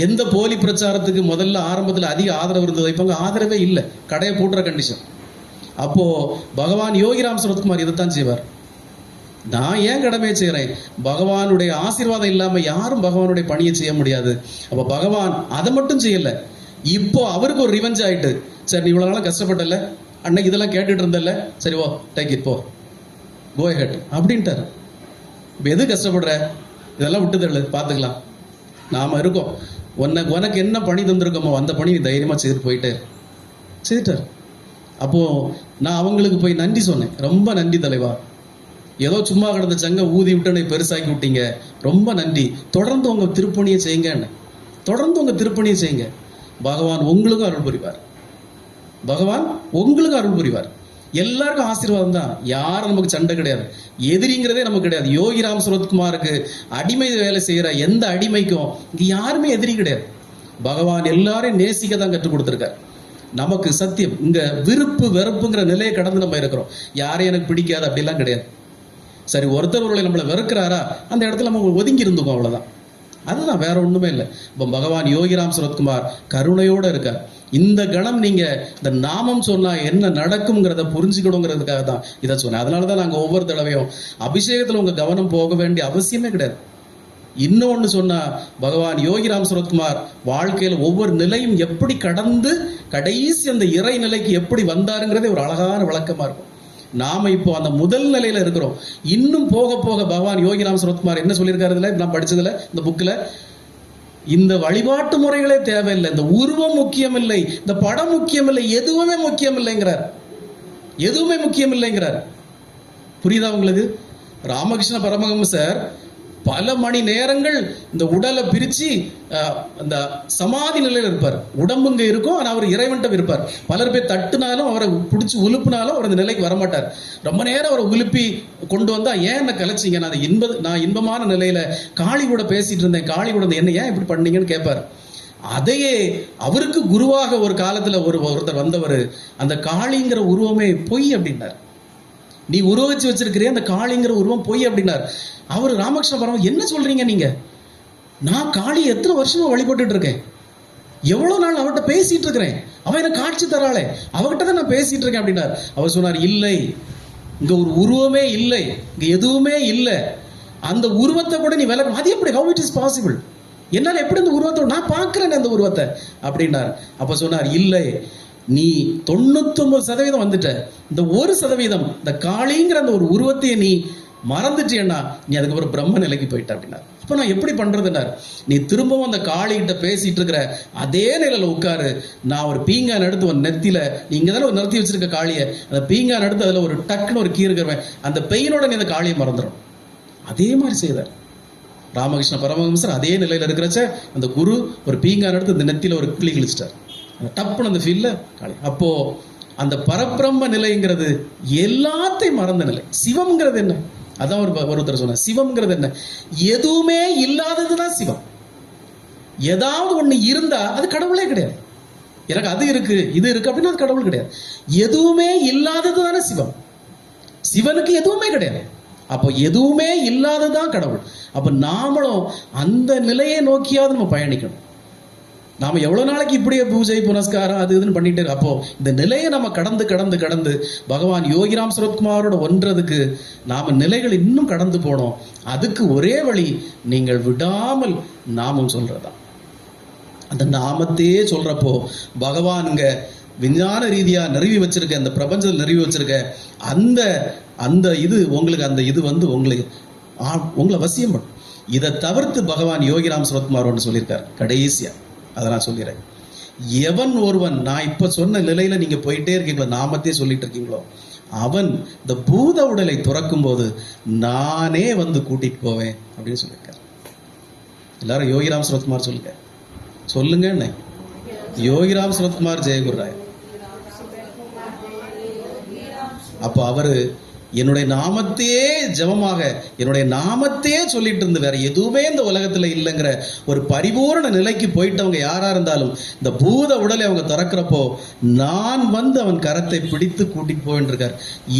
எந்த போலி பிரச்சாரத்துக்கு முதல்ல ஆரம்பத்தில் அதிக ஆதரவு இருந்தது, இப்ப ஆதரவே இல்லை, கடையை பூட்டுற கண்டிஷன். அப்போ பகவான் யோகிராம் சுரத்குமார் இதைத்தான் செய்வார். நான் ஏன் கடமையை செய்கிறேன், பகவானுடைய ஆசீர்வாதம் இல்லாம யாரும் பகவானுடைய பணியை செய்ய முடியாது. அப்ப பகவான் அதை மட்டும் செய்யல, இப்போ அவருக்கு ஒரு ரிவெஞ்ச் ஆயிட்டு, சரி நீ இவ்வளவு நாளா கஷ்டப்பட்டல, அன்னைக்கு இதெல்லாம் கேட்டுட்டு இருந்தல, சரி ஓ டேக் இட், போ கோ ஹெட் அப்படின்ட்டாரு. இப்போ எது கஷ்டப்படுற, இதெல்லாம் விட்டு தள்ளு, பார்த்துக்கலாம், நாம இருக்கோம், உனக்கு என்ன பணி தந்திருக்கோமோ அந்த பணி தைரியமா செய்துட்டார். அப்போ நான் அவங்களுக்கு போய் நன்றி சொன்னேன், ரொம்ப நன்றி தலைவா, ஏதோ சும்மா கிடந்த சங்க ஊதி விட்டு பெருசாக்கி விட்டீங்க, ரொம்ப நன்றி, தொடர்ந்து உங்க திருப்பணியை செய்யுங்க, பகவான் உங்களுக்கும் அருள் புரிவார். எல்லாருக்கும் ஆசீர்வாதம் தான், யாரும் நமக்கு சண்டை கிடையாது, எதிரிங்கிறதே நமக்கு கிடையாது. யோகிராம் சுரத்குமாருக்கு அடிமை வேலை செய்யற எந்த அடிமைக்கும் இங்க யாருமே எதிரி கிடையாது. பகவான் எல்லாரையும் நேசிக்க தான் கற்றுக் கொடுத்திருக்கார். நமக்கு சத்தியம், இங்க விருப்பு வெறுப்புங்கிற நிலையை கடந்து நம்ம இருக்கிறோம். யாரையும் எனக்கு பிடிக்காது அப்படிலாம் கிடையாது. சரி, ஒருத்தர் நம்மளை வெறுக்கிறாரா, அந்த இடத்துல நம்ம ஒதுங்கி இருந்துக்கும், அவ்வளவுதான். அதுதான், வேற ஒண்ணுமே இல்லை. இப்போ பகவான் யோகிராம் சுரத்குமார் கருணையோட இருக்கார். இந்த கணம் நீங்க இந்த நாமம் சொன்னா என்ன நடக்கும்ங்கிறத புரிஞ்சுக்கணுங்கிறதுக்காக தான் இதை சொன்னேன். அதனாலதான் நாங்க ஒவ்வொரு தடவையும் அபிஷேகத்துல உங்க கவனம் போக வேண்டிய அவசியமே கிடையாது. இன்னொன்னு சொன்னா, பகவான் யோகிராம் சரத்குமார் வாழ்க்கையில் ஒவ்வொரு நிலையும் எப்படி கடந்து கடைசி அந்த இறை நிலைக்கு எப்படி வந்தாருங்கிறதே ஒரு அழகான விளக்கமா இருக்கும். நாம இப்போ அந்த முதல் நிலையில இருக்கிறோம். இன்னும் போக போக பகவான் யோகிராம் சரத்குமார் என்ன சொல்லியிருக்காரு இதுல, நான் படிச்சதுல இந்த புக்ல, இந்த வழிபாட்டு முறைகளே தேவையில்லை, இந்த உருவம் முக்கியம் இல்லை, இந்த படம் முக்கியம் இல்லை, எதுவுமே முக்கியம் இல்லைங்கிறார். எதுவுமே முக்கியம் இல்லைங்கிறார். புரியுதா உங்களுக்கு? ராமகிருஷ்ண பரமஹம்சர் பல மணி நேரங்கள் இந்த உடலை பிரிச்சு அந்த சமாதி நிலையில் இருப்பார். உடம்பு இங்க இருக்கும், ஆனால் அவர் இறைவன்ட்ட இருப்பார். பலர் போய் தட்டுனாலும் அவரை பிடிச்சி உலுப்புனாலும் அவர் அந்த நிலைக்கு வரமாட்டார். ரொம்ப நேரம் அவரை உலுப்பி கொண்டு வந்தா, ஏன் என்ன கலைச்சிங்க, நான் இன்பமான நிலையில காளி கூட பேசிட்டு இருந்தேன், காளி கூட என்ன ஏன் இப்படி பண்ணீங்கன்னு கேட்பார். அதையே அவருக்கு குருவாக ஒரு காலத்துல ஒருத்தர் வந்தவர், அந்த காளிங்கிற உருவமே பொய் அப்படின்னார். நீ உருவச்சு வச்சிருக்கிறே அந்த காளிங்கிற உருவம் பொய் அப்படின்னார். அவர் ராமகிருஷ்ண பரமஹம்சர், என்ன சொல்றீங்க நீங்க? நான் காளி எத்தனை வருஷமா வழிபட்டு இருக்கேன், எவ்வளவு நாள் அவர்கிட்ட பேசிட்டு இருக்கிறேன், அவன் எனக்கு காட்சி தராளே, அவகிட்ட தான் நான் பேசிட்டு இருக்கேன் அப்படின்னார். அவர் சொன்னார், இல்லை, இங்க ஒரு உருவமே இல்லை, இங்க எதுவுமே இல்லை, அந்த உருவத்தை கூட நீ விலக, அது எப்படி, how it is possible, என்னால் எப்படி இந்த உருவத்தை நான் பார்க்கிறேன் அந்த உருவத்தை அப்படின்னார். அப்ப சொன்னார், இல்லை, நீ 99% வந்துட்ட, இந்த 1% இந்த காளிங்கிற அந்த ஒரு உருவத்தையே நீ மறந்துட்டேன்னா நீ அதுக்கப்புறம் பிரம்ம நிலைக்கு போயிட்ட அப்படின்னார். இப்போ நான் எப்படி பண்றதுன்னார், நீ திரும்பவும் அந்த காளிகிட்ட பேசிட்டு இருக்கிற அதே நிலையில உட்காரு, நான் ஒரு பீங்கான் எடுத்து ஒரு நெத்தியில, நீ இங்க தானே ஒரு நிறுத்தி வச்சிருக்க காளியை, அந்த பீங்கான் எடுத்து அதுல ஒரு டக்குன்னு ஒரு கீறுகிறவன், அந்த பெயினோட நீ அந்த காளியை மறந்துடும். அதே மாதிரி செய்தார் ராமகிருஷ்ண பரமஹம்சர். அதே நிலையில இருக்கிறச்ச அந்த குரு ஒரு பீங்கான் எடுத்து இந்த நெத்தியில ஒரு கிளி கிழிச்சிட்டார், டப்புன்னு அந்த ஃபீல்ல காளி. அப்போ அந்த பரபிரம்ம நிலைங்கிறது எல்லாத்தையும் மறந்த நிலை. சிவம்ங்கிறது என்ன, அதான் ஒருத்தர் சொன்ன, சிவம்ங்கிறது என்ன, எதுவுமே இல்லாததுதான் சிவம். ஏதாவது ஒண்ணு இருந்தா அது கடவுளே கிடையாது. எனக்கு அது இருக்கு இது இருக்கு அப்படின்னா அது கடவுள் கிடையாது. எதுவுமே இல்லாதது தானே சிவம். சிவனுக்கு எதுவுமே கிடையாது. அப்போ எதுவுமே இல்லாததுதான் கடவுள். அப்ப நாமளும் அந்த நிலையை நோக்கியாவது நம்ம பயணிக்கணும். நாம எவ்வளவு நாளைக்கு இப்படியே பூஜை புனஸ்காரம் அது இதுன்னு பண்ணிட்டே, அப்போ இந்த நிலையை நம்ம கடந்து கடந்து கடந்து பகவான் யோகிராம் சரத்குமாரோட ஒன்றதுக்கு நாம நிலைகள் இன்னும் கடந்து போனோம். அதுக்கு ஒரே வழி, நீங்கள் விடாமல் நாமம் சொல்றதா. அந்த நாமத்தையே சொல்றப்போ பகவானுங்க விஞ்ஞான ரீதியா நிறுவி வச்சிருக்க, அந்த பிரபஞ்சத்தில் நிறுவி வச்சிருக்க அந்த அந்த இது உங்களுக்கு, அந்த இது வந்து உங்களை வசியம் பண்ணும். இதை தவிர்த்து பகவான் யோகிராம் சரத்குமார் ஒன்று சொல்லியிருக்கார் கடைசியா, அதை நான் சொல்லிடுறேன். எவன் ஒருவன், நான் இப்ப சொன்ன நிலையில நீங்க போயிட்டே இருக்கீங்களோ, நாமத்தையே சொல்லிட்டு இருக்கீங்களோ, அவன் இந்த பூத உடலை துறக்கும் போது நானே வந்து கூட்டிட்டு போவேன் அப்படின்னு சொல்லியிருக்காரு. எல்லாரும் யோகிராம் சரத்குமார் சொல்லுங்க, சொல்லுங்க என்ன, யோகிராம் சரத்குமார் ஜெயகுருராய். அப்போ அவரு என்னுடைய நாமத்தையே ஜபமாக, என்னுடைய நாமத்தையே சொல்லிட்டு இருந்து வேற எதுவுமே இந்த உலகத்துல இல்லைங்கிற ஒரு பரிபூர்ண நிலைக்கு போயிட்டவங்க யாரா இருந்தாலும் இந்த பூத உடலை அவங்க திறக்கிறப்போ நான் வந்து அவன் கரத்தை பிடித்து கூட்டிட்டு போயின்றிருக்கார்.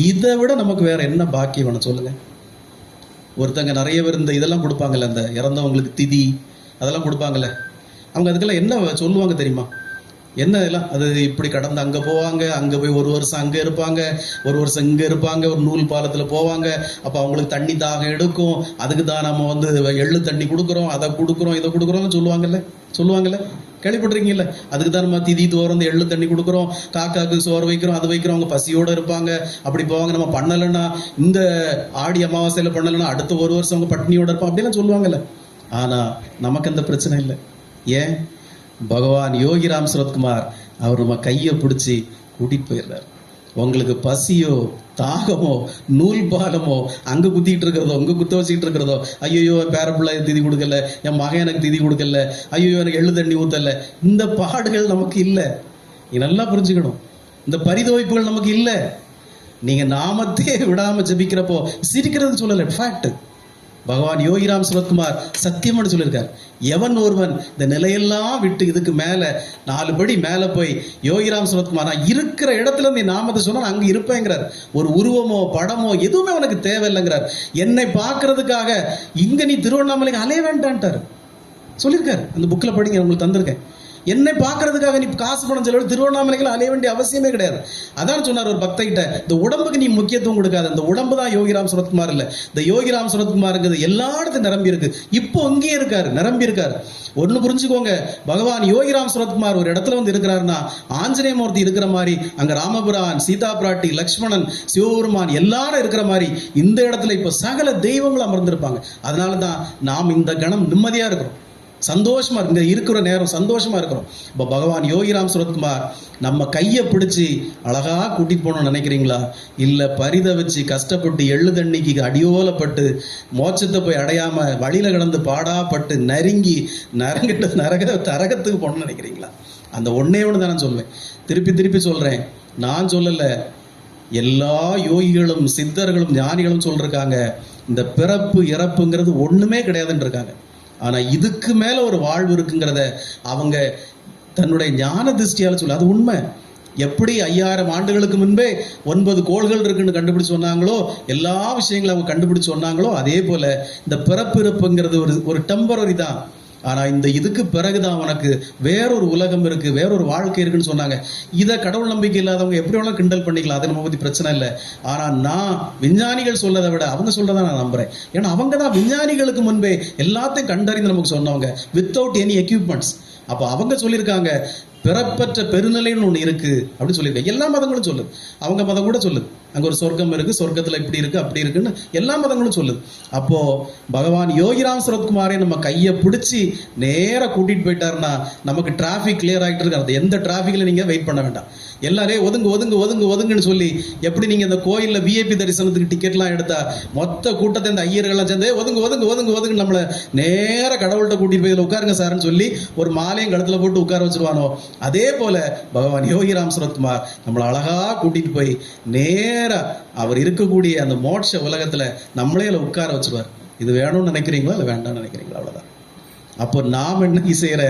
இதை விட நமக்கு வேற என்ன பாக்கியம் வேணும் சொல்லுங்க? ஒருத்தங்க நிறைய பேர் இந்த இதெல்லாம் கொடுப்பாங்கல்ல, அந்த இறந்தவங்களுக்கு திதி அதெல்லாம் கொடுப்பாங்கல்ல, அவங்க அதுக்கெல்லாம் என்ன சொல்லுவாங்க தெரியுமா? என்ன எல்லாம் அது இப்படி கடந்து அங்கே போவாங்க, அங்கே போய் ஒரு வருஷம் அங்கே இருப்பாங்க, ஒரு வருஷம் இங்கே இருப்பாங்க, ஒரு நூல் பாலத்தில் போவாங்க. அப்போ அவங்களுக்கு தண்ணி தாகம் எடுக்கும், அதுக்கு தான் நம்ம வந்து எள்ளு தண்ணி கொடுக்குறோம், அதை கொடுக்குறோம், இதை கொடுக்குறோம்னு சொல்லுவாங்கல்ல, கேள்விப்பட்டிருக்கீங்கல்ல? அதுக்கு தான் நம்ம திதி தோறந்து எள்ளு தண்ணி கொடுக்குறோம், காக்காக்கு சோறு வைக்கிறோம், அது வைக்கிறோம், அவங்க பசியோடு இருப்பாங்க, அப்படி போவாங்க. நம்ம பண்ணலைன்னா, இந்த ஆடி அமாவாசையில் பண்ணலைன்னா அடுத்த ஒரு வருஷம் அவங்க பட்னியோடு இருப்போம், அப்படிலாம் சொல்லுவாங்கல்ல. ஆனால் நமக்கு அந்த பிரச்சனை இல்லை. ஏன்? பகவான் யோகிராம் சரத்குமார் அவர் நம்ம கையை பிடிச்சி கூட்டிட்டு போயிடுறார். உங்களுக்கு பசியோ தாகமோ நூல் பாலமோ அங்கே குத்திட்டு இருக்கிறதோ இங்கே குத்த வச்சுக்கிட்டு இருக்கிறதோ, ஐயோ பேரப்பிள்ளை திதி கொடுக்கல, என் மகன் எனக்கு திதி கொடுக்கல, ஐயோ எனக்கு எள்ளு தண்ணி ஊத்தல, இந்த பாடுகள் நமக்கு இல்லை. நீ நல்லா புரிஞ்சுக்கணும், இந்த பரிதவிப்புகள் நமக்கு இல்லை. நீங்க நாமத்தையே விடாம ஜபிக்கிறப்போ சிரிக்கிறது சொல்லலை, ஃபேக்ட். பகவான் யோகிராம் சரத்குமார் சத்தியம்னு சொல்லியிருக்கார். எவன் ஒருவன் இந்த நிலையெல்லாம் விட்டு இதுக்கு மேல 4 படி மேல போய் யோகிராம் சரத்குமார் நான் இருக்கிற இடத்துல நீ நாமத்தை சொன்னா அங்க இருப்பேங்கிறார். ஒரு உருவமோ படமோ எதுவுமே உனக்கு தேவையில்லைங்கிறார். என்னை பார்க்கறதுக்காக இங்க நீ திருவண்ணாமலைக்கு அலைய வேண்டான்ட்டார் சொல்லியிருக்காரு. அந்த புக்கில் படிங்க, உங்களுக்கு தந்திருக்கேன். என்னை பார்க்கறதுக்காக நீ காசு பணம் செலவு திருவண்ணாமலைக்கு அலைய வேண்டிய அவசியமே கிடையாது. அதான் சொன்னார் ஒரு பக்தகிட்ட, இந்த உடம்புக்கு நீ முக்கியத்துவம் கொடுக்காத. இந்த உடம்பு தான் யோகிராம் சரத்குமார் இல்லை. இந்த யோகிராம் சரத்குமார்ங்கிறது எல்லா இடத்துலையும் நிரம்பி இருக்கு. இப்போ இங்கேயே இருக்காரு, நிரம்பி இருக்காரு. ஒன்று புரிஞ்சுக்கோங்க, பகவான் யோகிராம் சரத்குமார் ஒரு இடத்துல வந்து இருக்கிறாருன்னா ஆஞ்சநேய மூர்த்தி இருக்கிற மாதிரி, அங்க ராமபுரான், சீதா பிராட்டி, லக்ஷ்மணன், சிவபெருமான் எல்லாரும் இருக்கிற மாதிரி இந்த இடத்துல இப்போ சகல தெய்வங்களும் அமர்ந்திருப்பாங்க. அதனால தான் நாம் இந்த கணம் நிம்மதியா இருக்கிறோம், சந்தோஷமா இங்க இருக்கிற நேரம் சந்தோஷமா இருக்கிறோம். இப்போ பகவான் யோகிராம் சரத்குமார் நம்ம கையை பிடிச்சி அழகா கூட்டிட்டு போகணும்னு நினைக்கிறீங்களா? இல்லை பரித வச்சு கஷ்டப்பட்டு எள்ளு தண்ணிக்கு அடியோலப்பட்டு மோட்சத்தை போய் அடையாம வழியில கிடந்து பாடாப்பட்டு நறுங்கி நரகத்துக்கு போகணும்னு நினைக்கிறீங்களா? அந்த ஒன்னே ஒன்று தான் நான் சொல்லுவேன். திருப்பி திருப்பி சொல்றேன், நான் சொல்லலை, எல்லா யோகிகளும் சித்தர்களும் ஞானிகளும் சொல்லிருக்காங்க, இந்த பிறப்பு இறப்புங்கிறது ஒண்ணுமே கிடையாதுன்னு இருக்காங்க. ஆனா இதுக்கு மேல ஒரு வாழ்வு இருக்குங்கிறத அவங்க தன்னுடைய ஞான திருஷ்டியால சொல்ல, அது உண்மை. எப்படி 5000 ஆண்டுகளுக்கு முன்பே 9 கோள்கள் இருக்குன்னு கண்டுபிடிச்சு சொன்னாங்களோ, எல்லா விஷயங்களும் அவங்க கண்டுபிடிச்சு சொன்னாங்களோ, அதே போல இந்த பிறப்பு இறப்புங்கிறது ஒரு டெம்பரரி தான். ஆனா இந்த இதுக்கு பிறகுதான் உனக்கு வேறொரு உலகம் இருக்கு, வேறொரு வாழ்க்கை இருக்குன்னு சொன்னாங்க. இதை கடவுள் நம்பிக்கை இல்லாதவங்க எப்படி வேணாலும் கிண்டல் பண்ணிக்கலாம், அதை நம்ம பத்தி பிரச்சனை இல்லை. ஆனா நான் விஞ்ஞானிகள் சொல்லதை விட அவங்க சொல்றதை நான் நம்புறேன். ஏன்னா அவங்க தான் விஞ்ஞானிகளுக்கு முன்பே எல்லாத்தையும் கண்டறிந்து நமக்கு சொன்னவங்க, வித்தவுட் எனி எக்யூப்மெண்ட்ஸ். அப்போ அவங்க சொல்லியிருக்காங்க பிறப்பற்ற பெருநிலைன்னு ஒன்று இருக்கு அப்படின்னு சொல்லியிருக்காங்க. எல்லா மதங்களும் சொல்லுது, அவங்க மதம் கூட சொல்லுது அங்கே ஒரு சொர்க்கம் இருக்கு, சொர்க்கத்தில் இப்படி இருக்கு அப்படி இருக்குன்னு எல்லா மதங்களும் சொல்லுது. அப்போ பகவான் யோகிராம் சரத்குமாரை நம்ம கையை பிடிச்சி நேராக கூட்டிட்டு போயிட்டாருன்னா நமக்கு டிராஃபிக் கிளியர் ஆகிட்டு இருக்கு. அந்த எந்த டிராஃபிக்கில் நீங்கள் வெயிட் பண்ண வேண்டாம். எல்லாரே ஒதுங்கு ஒதுங்கு ஒதுங்கு ஒதுங்குன்னு சொல்லி, எப்படி நீங்கள் இந்த கோயிலில் விஐபி தரிசனத்துக்கு டிக்கெட்லாம் எடுத்தா மொத்த கூட்டத்தை இந்த ஐயர்கள்லாம் சேர்ந்து ஒதுங்கு ஒதுங்கு ஒதுங்கு ஒதுங்கு நம்மளை நேராக கடவுள்கிட்ட கூட்டிட்டு போய் உட்காருங்க சார்ன்னு சொல்லி ஒரு மாலையும் கழுத்தில் போட்டு உட்கார வச்சிருவானோ, அதே போல பகவான் யோகிராம் சரத்குமார் நம்மளை அழகா கூட்டிட்டு போய் நேரா அவர் இருக்கக்கூடிய அந்த மோட்ச உலகத்துல நம்மளே உட்கார வச்சிருவார். இது வேணும்னு நினைக்கிறீங்களா இல்லை வேண்டாம்னு நினைக்கிறீங்களா? அவ்வளவுதான். அப்போ நாம் என்ன செய்யற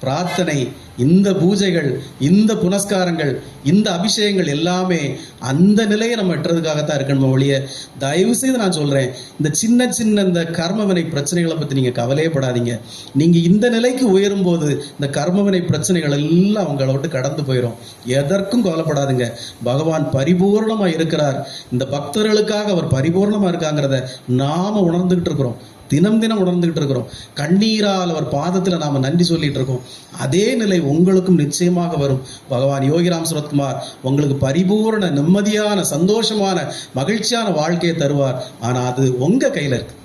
பிரார்த்தனை, இந்த பூஜைகள், இந்த புனஸ்காரங்கள், இந்த அபிஷேகங்கள் எல்லாமே அந்த நிலையை நம்ம எட்டுறதுக்காகத்தான் இருக்கணும் ஒழிய, தயவு செய்து நான் சொல்றேன், இந்த சின்ன சின்ன இந்த கர்மவினை பிரச்சனைகளை பத்தி நீங்க கவலையப்படாதீங்க. நீங்க இந்த நிலைக்கு உயரும் போது இந்த கர்மவினை பிரச்சனைகள் எல்லாம் உங்களை விட்டு கடந்து போயிடும். எதற்கும் கவலைப்படாதுங்க. பகவான் பரிபூர்ணமா இருக்கிறார். இந்த பக்தர்களுக்காக அவர் பரிபூர்ணமா இருக்காங்கிறத நாம உணர்ந்துகிட்டு இருக்கிறோம், தினம் தினம் உணர்ந்துகிட்டு இருக்கிறோம். கண்ணீரால் அவர் பாதத்துல நாம நன்றி சொல்லிட்டு இருக்கோம். அதே நிலை உங்களுக்கும் நிச்சயமாக வரும். பகவான் யோகிராம் சரத்குமார் உங்களுக்கு பரிபூர்ண நிம்மதியான சந்தோஷமான மகிழ்ச்சியான வாழ்க்கையை தருவார். ஆனா அது உங்க கையில இருக்கு.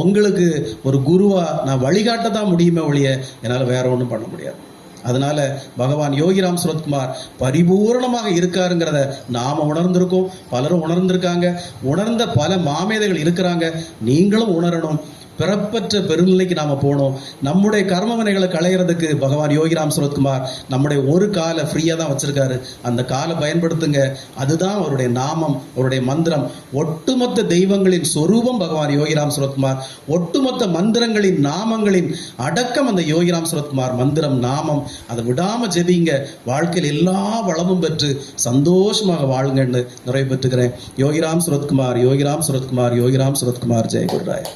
உங்களுக்கு ஒரு குருவா நான் வழிகாட்டதான் முடியுமே ஒழிய என்னால் வேற ஒன்றும் பண்ண முடியாது. அதனால பகவான் யோகிராம் சரத்குமார் பரிபூர்ணமாக இருக்காருங்கிறத நாம உணர்ந்திருக்கோம், பலரும் உணர்ந்திருக்காங்க, உணர்ந்த பல மாமேதைகள் இருக்கிறாங்க. நீங்களும் உணரணும். பிறப்பற்ற பெருநிலைக்கு நாம போனோம். நம்முடைய கர்மவினைகளை களையிறதுக்கு பகவான் யோகிராம் சரத்குமார் நம்முடைய ஒரு காலை ஃப்ரீயா தான் வச்சிருக்காரு. அந்த காலை பயன்படுத்துங்க. அதுதான் அவருடைய நாமம், அவருடைய மந்திரம். ஒட்டுமொத்த தெய்வங்களின் சொரூபம் பகவான் யோகிராம் சரத்குமார். ஒட்டுமொத்த மந்திரங்களின் நாமங்களின் அடக்கம் அந்த யோகிராம் சரத்குமார் மந்திரம், நாமம். அதை விடாம ஜெபிங்க. வாழ்க்கையில் எல்லா வளமும் பெற்று சந்தோஷமாக வாழுங்கன்னு நிறைவு பெற்றுக்கிறேன். யோகிராம் சரத்குமார், யோகிராம் சரத்குமார், யோகிராம் சரத்குமார். ஜெய குருராய்.